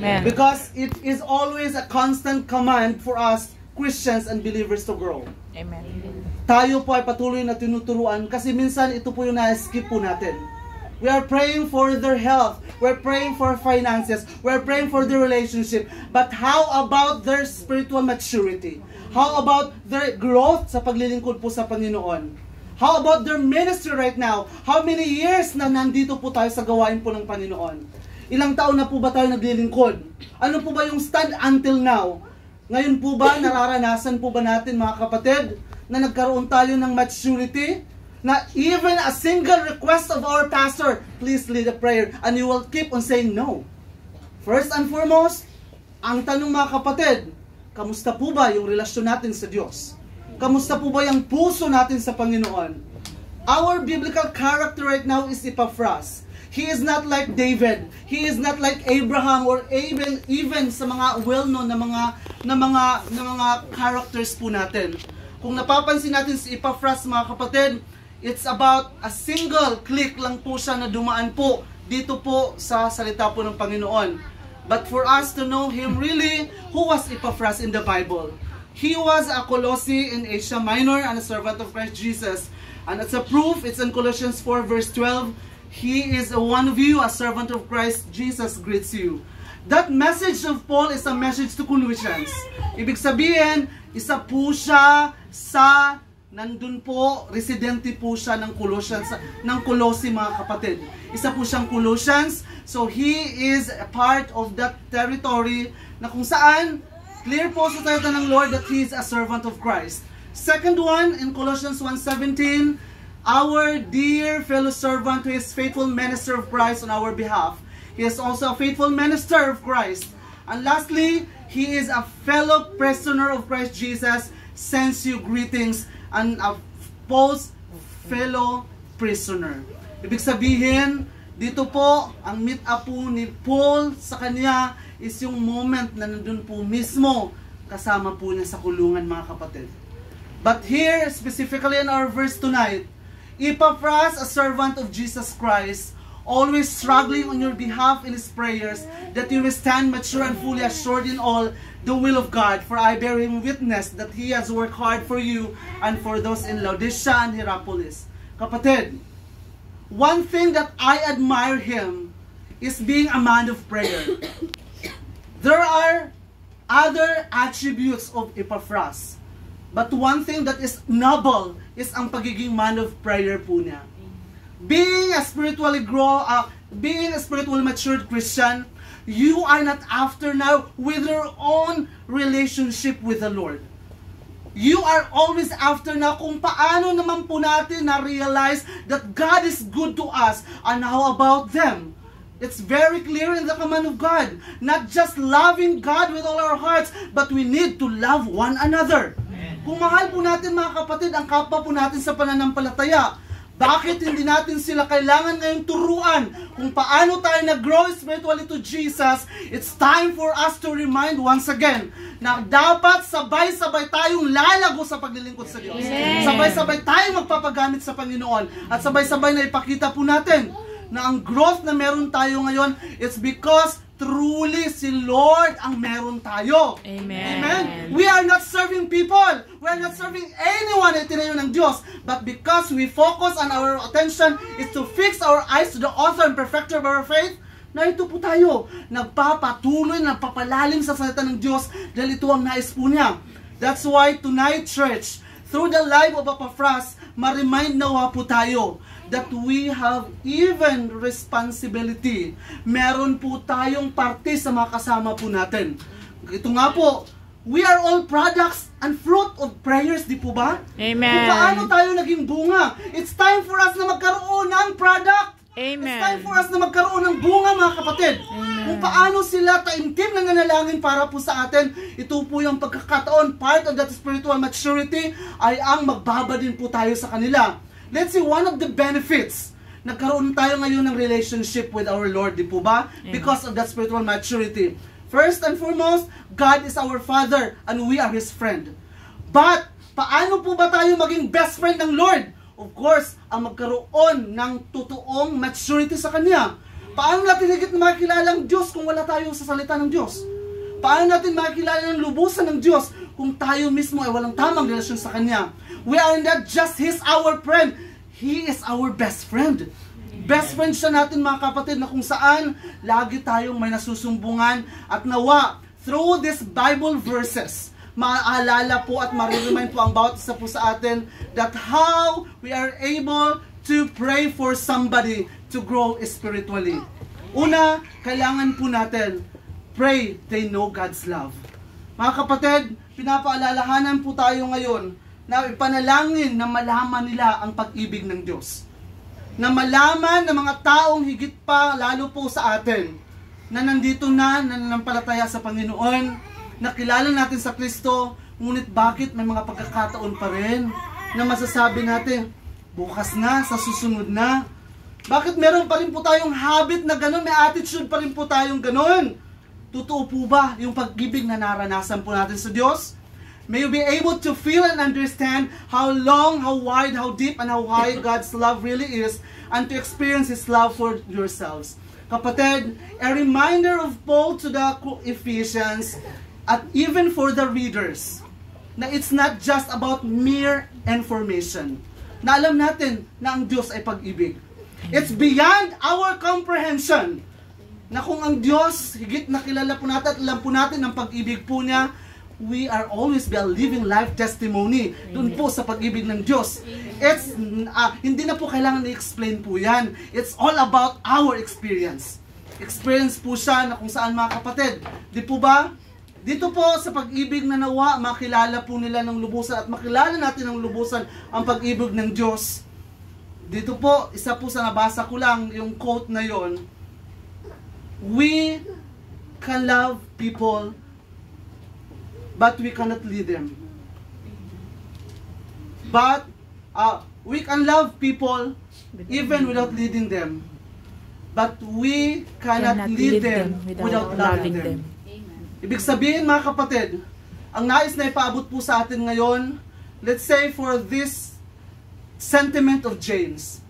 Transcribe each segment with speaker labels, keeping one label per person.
Speaker 1: Amen.
Speaker 2: Because it is always a constant command for us, Christians and believers, to grow.
Speaker 1: Amen.
Speaker 2: Tayo po ay patuloy na tinuturuan kasi minsan ito po yung na-skip po natin. We are praying for their health. We're praying for finances. We're praying for their relationship. But how about their spiritual maturity? How about their growth sa paglilingkod po sa Panginoon? How about their ministry right now? How many years na nandito po tayo sa gawain po ng Panginoon? Ilang taon na po ba tayo naglilingkod? Ano po ba yung stand until now? Ngayon po ba, nararanasan po ba natin mga kapatid, na nagkaroon tayo ng maturity? Na even a single request of our pastor, please lead a prayer, and you will keep on saying no. First and foremost, ang tanong mga kapatid, kamusta po ba yung relasyon natin sa Diyos? Kamusta po ba yung puso natin sa Panginoon? Our biblical character right now is Epaphras. He is not like David. He is not like Abraham or even sa mga well-known na mga characters po natin. Kung napapansin natin si Epaphras mga kapatid, it's about a single click lang po siya na dumaan po dito po sa salita po ng Panginoon. But for us to know him really, who was Epaphras in the Bible? He was a Colossi in Asia Minor and a servant of Christ Jesus. And as a proof, it's in Colossians 4 verse 12, he is one of you, a servant of Christ Jesus greets you. That message of Paul is a message to Colossians. Ibig sabihin, isa po siya sa nandun po, residente po siya ng Colossians, ng Colossi mga kapatid. Isa po siyang Colossians, so he is a part of that territory na kung saan, clear po sa salita ng Lord that he is a servant of Christ. Second one, in Colossians 1:17, our dear fellow servant who is faithful minister of Christ on our behalf. He is also a faithful minister of Christ. And lastly, he is a fellow prisoner of Christ Jesus, sends you greetings, and a Paul's fellow prisoner. Ibig sabihin, dito po, ang meet up po ni Paul sa kanya is yung moment na nandun po mismo kasama po niya sa kulungan mga kapatid. But here, specifically in our verse tonight, Epaphras, a servant of Jesus Christ, always struggling on your behalf in his prayers, that you will stand mature and fully assured in all the will of God. For I bear him witness that he has worked hard for you and for those in Laodicea and Hierapolis. Kapatid, one thing that I admire him is being a man of prayer. There are other attributes of Epaphras, but one thing that is noble is ang pagiging man of prayer po niya. Being a spiritually matured Christian, you are not after now with your own relationship with the Lord. You are always after now kung paano naman po natin na-realize that God is good to us, and how about them? It's very clear in the command of God. Not just loving God with all our hearts, but we need to love one another. Kung mahal po natin mga kapatid, ang kapwa po natin sa pananampalataya, bakit hindi natin sila kailangan ngayong turuan kung paano tayo nag-grow spiritually to Jesus? It's time for us to remind once again na dapat sabay-sabay tayong lalago sa paglilingkod sa Diyos. Sabay-sabay tayong magpapagamit sa Panginoon. At sabay-sabay na ipakita po natin na ang growth na meron tayo ngayon, it's because truly si Lord ang meron tayo.
Speaker 1: Amen.
Speaker 2: Amen. We are not serving people. We are not serving anyone na itinayo ng Diyos. But because we focus on our attention is to fix our eyes to the author and perfecter of our faith, na ito po tayo, nagpapatuloy, nagpapalalim sa salita ng Diyos dahil ito ang nais po niya. That's why tonight, church, through the life of Epaphras, ma-remind nawa po tayo that we have even responsibility. Meron po tayong parte sa mga kasama po natin. Ito nga po, we are all products and fruit of prayers, di po ba?
Speaker 1: Amen.
Speaker 2: Kung paano tayo naging bunga. It's time for us na magkaroon ng product.
Speaker 1: Amen.
Speaker 2: It's time for us na magkaroon ng bunga mga kapatid.
Speaker 1: Amen.
Speaker 2: Kung paano sila taimtim na nanalangin para po sa atin, ito po yung pagkakataon, part of that spiritual maturity, ay ang magbaba din po tayo sa kanila. Let's see, one of the benefits, nagkaroon tayo ngayon ng relationship with our Lord, di po ba?
Speaker 1: Amen.
Speaker 2: Because of that spiritual maturity. First and foremost, God is our Father and we are His friend. But, paano po ba tayo maging best friend ng Lord? Of course, ang magkaroon ng totoong maturity sa Kanya. Paano natin higit na makikilala ang Diyos kung wala tayo sa salita ng Diyos? Paano natin makikilala ng lubusan ng Diyos kung tayo mismo ay walang tamang relasyon sa Kanya? We are not just our friend. He is our best friend. Best friend siya natin mga kapatid, na kung saan lagi tayong may nasusumbungan. At nawa, through these Bible verses, maaalala po at mariremind po ang bawat isa po sa atin that how we are able to pray for somebody to grow spiritually. Una, kailangan po natin pray they know God's love. Mga kapatid, pinapaalalahanan po tayo ngayon na ipanalangin na malaman nila ang pag-ibig ng Diyos. Na malaman ng mga taong higit pa, lalo po sa atin, na nandito na, nananampalataya sa Panginoon, nakilala natin sa Kristo, ngunit bakit may mga pagkakataon pa rin na masasabi natin, bukas na, sa susunod na. Bakit meron pa rin po tayong habit na gano'n, may attitude pa rin po tayong gano'n? Totoo po ba yung pag-ibig na naranasan po natin sa Diyos? May you be able to feel and understand how long, how wide, how deep, and how high God's love really is, and to experience His love for yourselves. Kapatid, a reminder of Paul to the Ephesians, at even for the readers, na it's not just about mere information. Na alam natin na ang Diyos ay pag-ibig. It's beyond our comprehension. Na kung ang Diyos, higit na kilala po natin at alam po natin ang pag-ibig po niya, we are always be a living life testimony doon po sa pag-ibig ng Diyos. It's, hindi na po kailangan i-explain po yan. It's all about our experience. Experience po siya na kung saan mga kapatid. Di po ba? Dito po sa pag-ibig na nawa, makilala po nila ng lubusan at makilala natin ng lubusan ang pag-ibig ng Diyos. Dito po, isa po sa nabasa ko lang, yung quote na yon. We can love people, but we cannot lead them. But we can love people even without leading them. But we cannot lead them without loving them. Ibig sabihin mga kapatid, ang nais na ipaabot po sa atin ngayon, let's say for this sentiment of James.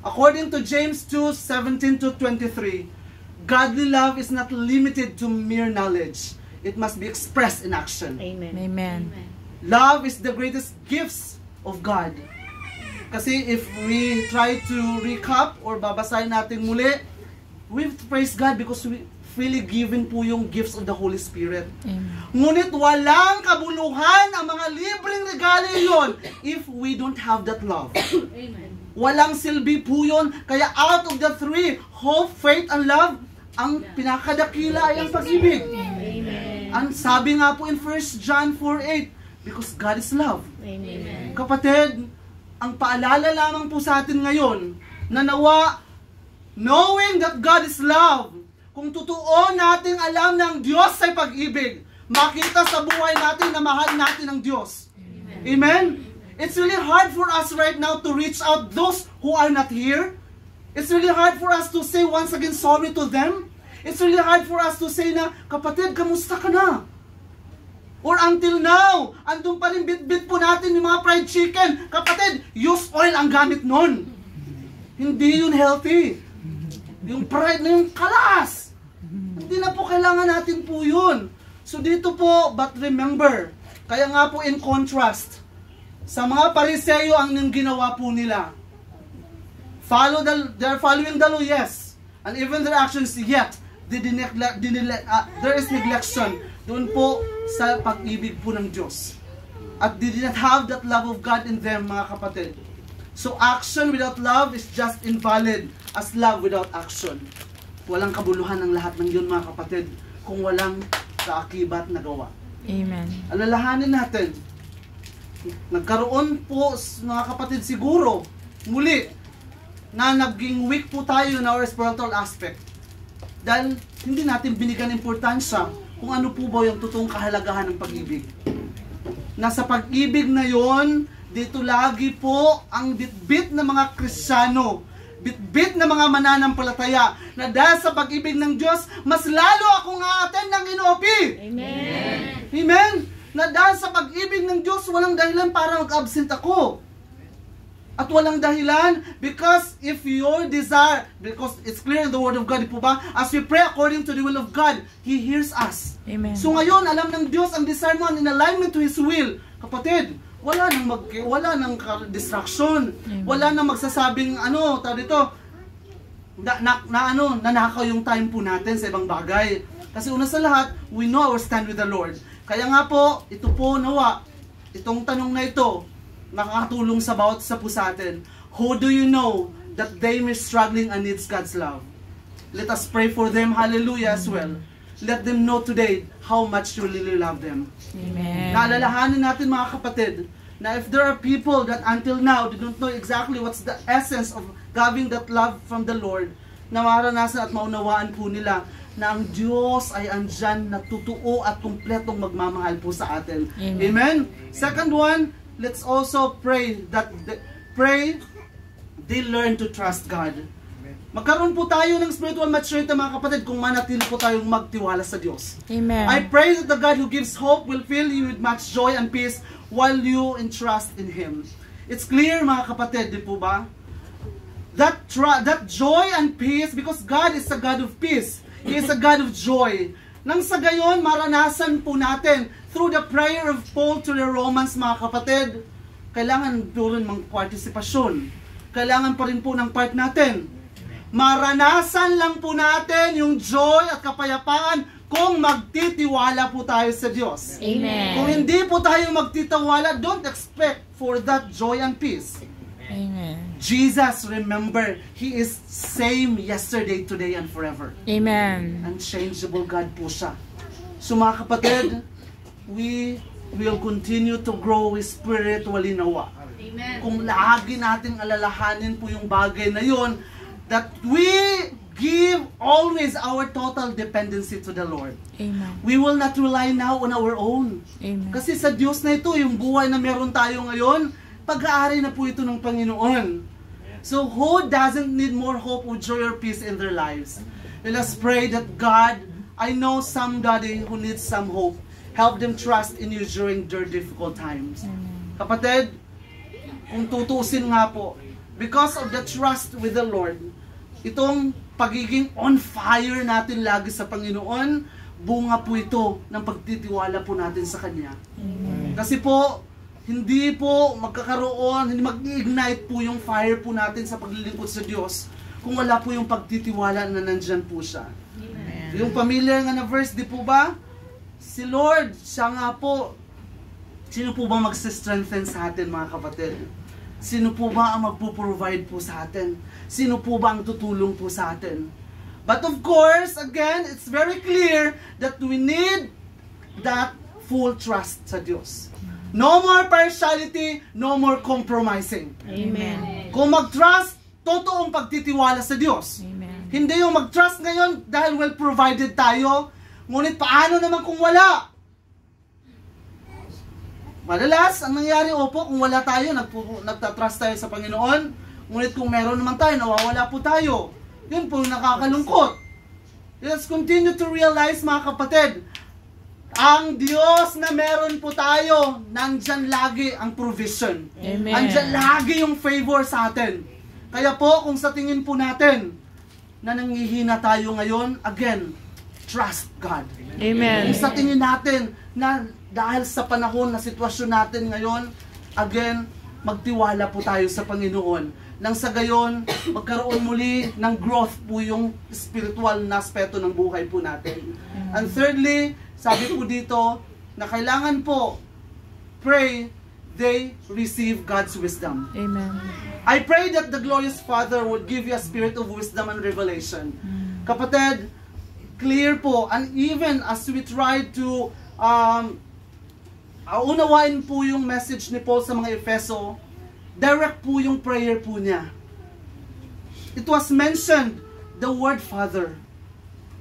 Speaker 2: According to James 2:17-23, godly love is not limited to mere knowledge. It must be expressed in action.
Speaker 1: Amen.
Speaker 3: Amen.
Speaker 2: Love is the greatest gifts of God. Kasi if we try to recap or babasahin natin muli, we praise God because we freely given po yung gifts of the Holy Spirit.
Speaker 3: Amen.
Speaker 2: Ngunit walang kabuluhan ang mga libreng regalo yon if we don't have that love.
Speaker 1: Amen.
Speaker 2: Walang silbi po yun. Kaya out of the three, hope, faith, and love, ang pinakadakila ay ang pag-ibig.
Speaker 1: Amen.
Speaker 2: Ang sabi nga po in 1 John 4:8, because God is love.
Speaker 1: Amen.
Speaker 2: Kapatid, ang paalala lamang po sa atin ngayon, na nawa, knowing that God is love, kung totoo nating alam ng Diyos ay pag-ibig, makita sa buhay natin na mahal natin ang Diyos. Amen? It's really hard for us right now to reach out those who are not here. It's really hard for us to say once again sorry to them. It's really hard for us to say na, kapatid, kamusta ka na? Or until now, andun pa rin bit-bit po natin yung mga fried chicken. Kapatid, used oil ang gamit nun. Hindi yun healthy. Yung fried na yung kalas. Hindi na po kailangan natin po yun. So dito po, but remember, kaya nga po in contrast, sa mga Pariseo ang ginawa po nila. They're following the law, yes. And even their actions, yet, there is neglection doon po sa pag-ibig po ng Diyos. At they did not have that love of God in them, mga kapatid. So action without love is just invalid as love without action. Walang kabuluhan ng lahat ng yun, mga kapatid, kung walang kaakibat na gawa.
Speaker 3: Amen.
Speaker 2: Alalahanin natin, nagkaroon po, mga kapatid, siguro, muli, na naging weak po tayo na our spiritual aspect. Dahil hindi natin binigyan importansya kung ano po ba yung totoong kahalagahan ng pag-ibig. Nasa pag-ibig na yon, dito lagi po ang bitbit ng mga Kristiyano, bitbit na mga mananampalataya, na dahil sa pag-ibig ng Diyos, mas lalo akong a-attend ng NOP.
Speaker 1: Amen.
Speaker 2: Amen? Na dahil sa pag-ibig ng Diyos, walang dahilan para mag-absent ako. At walang dahilan, because if your desire, because it's clear in the Word of God, di po ba? As we pray according to the will of God, He hears us.
Speaker 3: Amen.
Speaker 2: So ngayon, alam ng Diyos ang desire mo in alignment to His will. Kapatid, wala nang distraction. Wala nang magsasabing nanakaw yung time po natin sa ibang bagay. Kasi una sa lahat, we know our stand with the Lord. Kaya nga po, ito po nawa, itong tanong na ito, nakakatulong sa bawat isa po sa atin. Who do you know that they may struggling and needs God's love? Let us pray for them, hallelujah, as well. Let them know today how much you really love them.
Speaker 3: Amen.
Speaker 2: Naalalahanin natin mga kapatid, na if there are people that until now they don't know exactly what's the essence of having that love from the Lord, na maranasan at maunawaan po nila na ang Diyos ay andyan na totoo at kumpletong magmamahal po sa atin.
Speaker 3: Amen.
Speaker 2: Amen? Second one, let's also pray that they learn to trust God. Magkaroon po tayo ng spiritual maturity mga kapatid kung manatili po tayong magtiwala sa Diyos.
Speaker 3: Amen.
Speaker 2: I pray that the God who gives hope will fill you with much joy and peace while you entrust in Him. It's clear mga kapatid, di po ba? That joy and peace, because God is a God of peace. He is a God of joy. Nang sa gayon, maranasan po natin through the prayer of Paul to the Romans mga kapatid, kailangan po rin ng partisipasyon. Kailangan pa rin po ng part natin. Maranasan lang po natin yung joy at kapayapaan kung magtitiwala po tayo sa Diyos.
Speaker 3: Amen.
Speaker 2: Kung hindi po tayo magtitiwala, don't expect for that joy and peace.
Speaker 3: Amen.
Speaker 2: Jesus, remember, He is same yesterday, today, and forever.
Speaker 3: Amen.
Speaker 2: Unchangeable God po siya. So mga kapatid, we will continue to grow spiritually nawa.
Speaker 1: Amen.
Speaker 2: Kung lagi nating alalahanin po yung bagay na yun, that we give always our total dependency to the Lord.
Speaker 3: Amen.
Speaker 2: We will not rely now on our own.
Speaker 3: Amen.
Speaker 2: Kasi sa Diyos na ito, yung buhay na meron tayo ngayon, pag-aari na po ito ng Panginoon. So who doesn't need more hope or joy or peace in their lives? Let us pray that God, I know somebody who needs some hope. Help them trust in you during their difficult times. Kapatid, kung tutusin nga po, because of the trust with the Lord, itong pagiging on fire natin lagi sa Panginoon, bunga po ito ng pagtitiwala po natin sa Kanya. Kasi po, hindi po magkakaroon, hindi mag-ignite po yung fire po natin sa paglilingkod sa Diyos kung wala po yung pagtitiwala na nandyan po siya.
Speaker 1: Amen.
Speaker 2: Yung familiar nga na verse, di po ba? Si Lord, siya nga po, sino po ba mag-strengthen sa atin mga kapatid? Sino po ba ang magpo-provide po sa atin? Sino po ba ang tutulong po sa atin? But of course, again, it's very clear that we need that full trust sa Diyos. No more partiality, no more compromising.
Speaker 3: Amen.
Speaker 2: Kung mag-trust, totoong pagtitiwala sa Diyos.
Speaker 3: Amen.
Speaker 2: Hindi yung mag-trust ngayon dahil well provided tayo, ngunit paano naman kung wala? Madalas, ang nangyari, opo, kung wala tayo, nagtatrust tayo sa Panginoon, ngunit kung meron naman tayo, nawawala po tayo. Yun po nakakalungkot. Let's continue to realize, mga kapatid, ang Diyos na meron po tayo, nandyan lagi ang provision.
Speaker 3: Amen.
Speaker 2: Nandyan lagi yung favor sa atin. Kaya po, kung sa tingin po natin, na nangihina tayo ngayon, again, trust God.
Speaker 3: Amen.
Speaker 2: Kung sa tingin natin, na dahil sa panahon na sitwasyon natin ngayon, again, magtiwala po tayo sa Panginoon. Nang sa gayon, magkaroon muli ng growth po yung spiritual na aspeto ng buhay po natin. And thirdly, sabi po dito, na kailangan po, pray, they receive God's wisdom.
Speaker 3: Amen.
Speaker 2: I pray that the glorious Father would give you a spirit of wisdom and revelation. Kapatid, clear po, and even as we try to unawain po yung message ni Paul sa mga Efeso, direct po yung prayer po niya. It was mentioned, the word Father,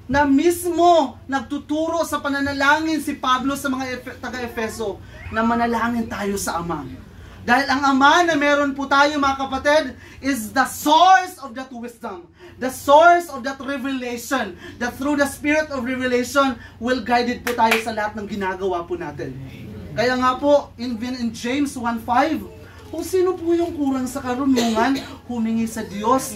Speaker 2: na mismo nagtuturo sa pananalangin si Pablo sa mga taga-Efeso na manalangin tayo sa Ama. Dahil ang Ama na meron po tayo mga kapatid is the source of that wisdom. The source of that revelation. That through the spirit of revelation will guide it po tayo sa lahat ng ginagawa po natin. Kaya nga po, in James 1:5, Kung sino po yung kurang sa karunungan, humingi sa Diyos.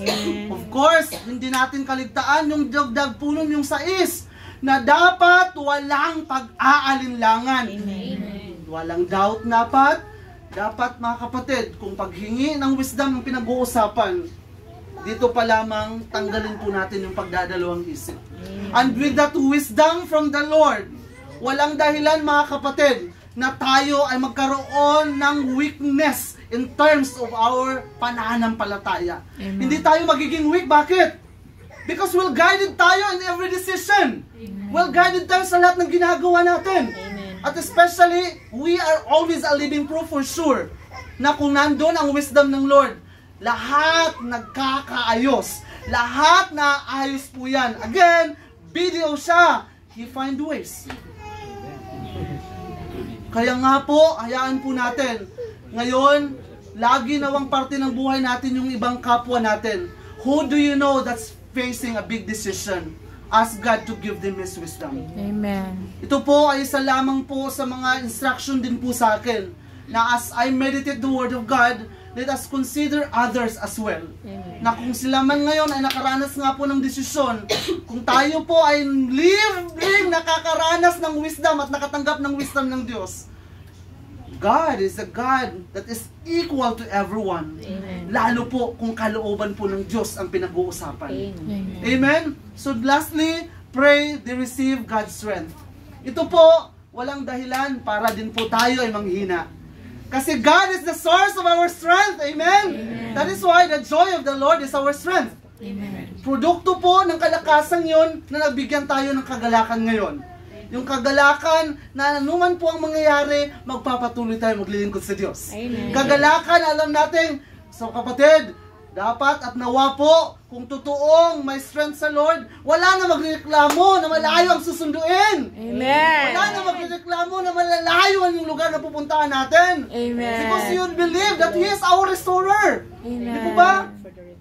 Speaker 2: Of course, hindi natin kaligtaan yung dagdag po nun yung 6 na dapat walang pag-aalinlangan. Walang doubt dapat mga kapatid, kung paghingi ng wisdom ang pinag-uusapan, dito pa lamang tanggalin po natin yung pagdadalawang isip. And with that wisdom from the Lord, walang dahilan mga kapatid na tayo ay magkaroon ng weakness in terms of our pananampalataya.
Speaker 3: Amen.
Speaker 2: Hindi tayo magiging weak. Bakit? Because well guided tayo in every decision. Well guided tayo sa lahat ng ginagawa natin. At especially, we are always a living proof for sure na kung nandun ang wisdom ng Lord, lahat nagkakaayos. Lahat na ayos po yan. Again, BDO siya. He find ways. Kaya nga po, hayaan po natin. Ngayon, lagi nawang parte ng buhay natin yung ibang kapwa natin. Who do you know that's facing a big decision? Ask God to give them His wisdom.
Speaker 3: Amen.
Speaker 2: Ito po ay isa lamang po sa mga instruction din po sa akin na as I meditate the Word of God, let us consider others as well. Na kung sila man ngayon ay nakaranas nga po ng desisyon, kung tayo po ay libreng nakakaranas ng wisdom at nakatanggap ng wisdom ng Diyos, God is a God that is equal to everyone. Lalo po kung kalooban po ng Diyos ang pinag-uusapan. Amen? So lastly, pray they receive God's strength. Ito po, walang dahilan para din po tayo ay manghina. Kasi God is the source of our strength. Amen? That is why the joy of the Lord is our strength. Produkto po ng kalakasan yon na nabigyan tayo ng kagalakan ngayon. Yung kagalakan na anuman po ang mangyayari, magpapatuloy tayo maglilingkod sa Diyos. Kagalakan, alam natin, so kapatid, dapat at nawa po, kung totoong may strength sa Lord, wala na magreklamo na malayo ang susunduin.
Speaker 3: Amen.
Speaker 2: Wala na magreklamo na malalayo yung lugar na pupuntahan natin.
Speaker 3: Amen.
Speaker 2: Because you believe that He is our restorer.
Speaker 3: Amen.
Speaker 2: Di po ba?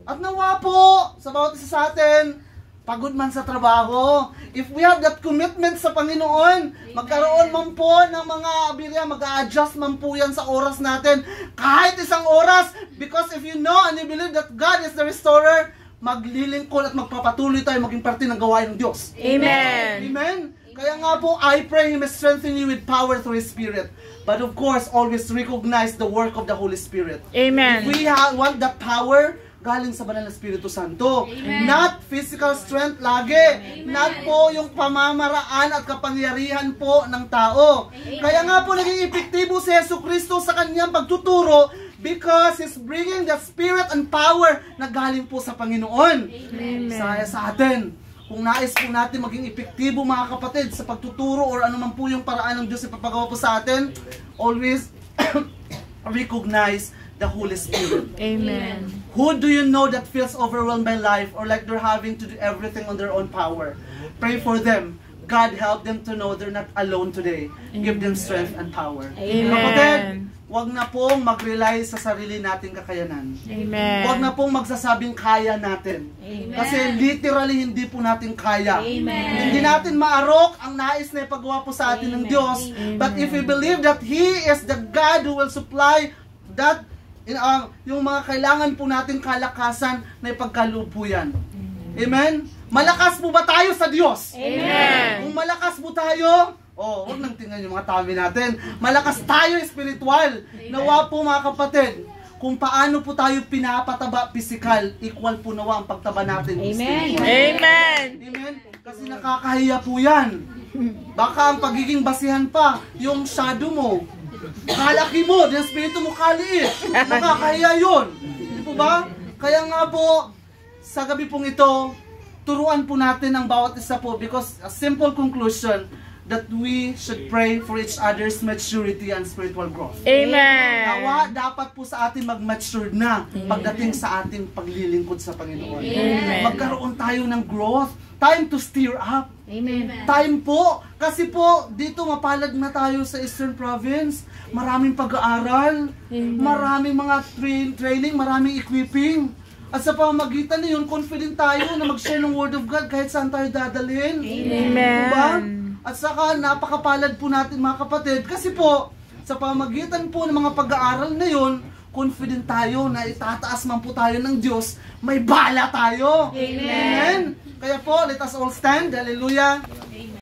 Speaker 2: At nawa po, sa bawat isa sa atin, pagod man sa trabaho, if we have that commitment sa Panginoon, magkaroon man po ng mga abirya, mag-a-adjust man po yan sa oras natin, kahit isang oras, because if you know and you believe that God is the restorer, maglilingkod at magpapatuloy tayo maging parte ng gawain ng Diyos.
Speaker 3: Amen.
Speaker 2: Amen? Kaya nga po, I pray He may strengthen you with power through His Spirit. But of course, always recognize the work of the Holy Spirit.
Speaker 3: Amen.
Speaker 2: We want that power, galing sa banal na Espiritu Santo. Not physical strength lagi. Not po yung pamamaraan at kapangyarihan po ng tao. Kaya nga po naging epektibo si Jesucristo sa kanyang pagtuturo because He's bringing the Spirit and power na galing po sa Panginoon. Sa atin. Kung nais po natin maging epektibo mga kapatid sa pagtuturo or anuman po yung paraan ng Diyos ipapagawa po sa atin, always recognize the Holy Spirit.
Speaker 3: Amen.
Speaker 2: Who do you know that feels overwhelmed by life or like they're having to do everything on their own power? Pray for them. God help them to know they're not alone today. Give them strength and power.
Speaker 3: Amen.
Speaker 2: Kapatid, wag na pong mag-rely sa sarili nating kakayanan.
Speaker 3: Amen.
Speaker 2: Wag na pong magsasabing kaya natin. Kasi literally hindi po natin kaya. Hindi natin maarok ang nais na ipagawa po sa atin ng Diyos. But if we believe that He is the God who will supply that yung mga kailangan po natin kalakasan na ipagkaloob po yan. Amen? Malakas po ba tayo sa Diyos?
Speaker 3: Amen.
Speaker 2: Kung malakas po tayo, huwag nang tingnan yung mga tabi natin. Malakas tayo espiritual. Nawa po mga kapatid, kung paano po tayo pinapataba physical, equal po nawa ang pagtaba natin.
Speaker 1: Amen.
Speaker 3: Amen.
Speaker 2: Amen? Kasi nakakahiya po yan. Baka ang pagiging basihan pa, yung shadow mo, kalaki mo, yung espiritu mo kaliit. Nakakahiya yun. Di po ba? Kaya nga po, sa gabi pong ito, turuan po natin ang bawat isa po because a simple conclusion that we should pray for each other's maturity and spiritual growth.
Speaker 3: Amen.
Speaker 2: Nawa, dapat po sa atin mag-mature na pagdating sa ating paglilingkod sa Panginoon.
Speaker 3: Amen.
Speaker 2: Magkaroon tayo ng growth. Time to stir up.
Speaker 1: Amen.
Speaker 2: Time po. Kasi po, dito mapalad na tayo sa Eastern Province. Maraming pag-aaral. Maraming mga training. Maraming equipping. At sa pamamagitan na yun, confident tayo na mag-share ng Word of God kahit saan tayo dadalhin.
Speaker 3: Amen.
Speaker 2: Diba? At saka, napakapalad po natin mga kapatid. Kasi po, sa pamamagitan po ng mga pag-aaral na yun, confident tayo na itataas man po tayo ng Diyos, may bala tayo.
Speaker 1: Amen.
Speaker 2: Amen. Kaya po, let us all stand. Hallelujah.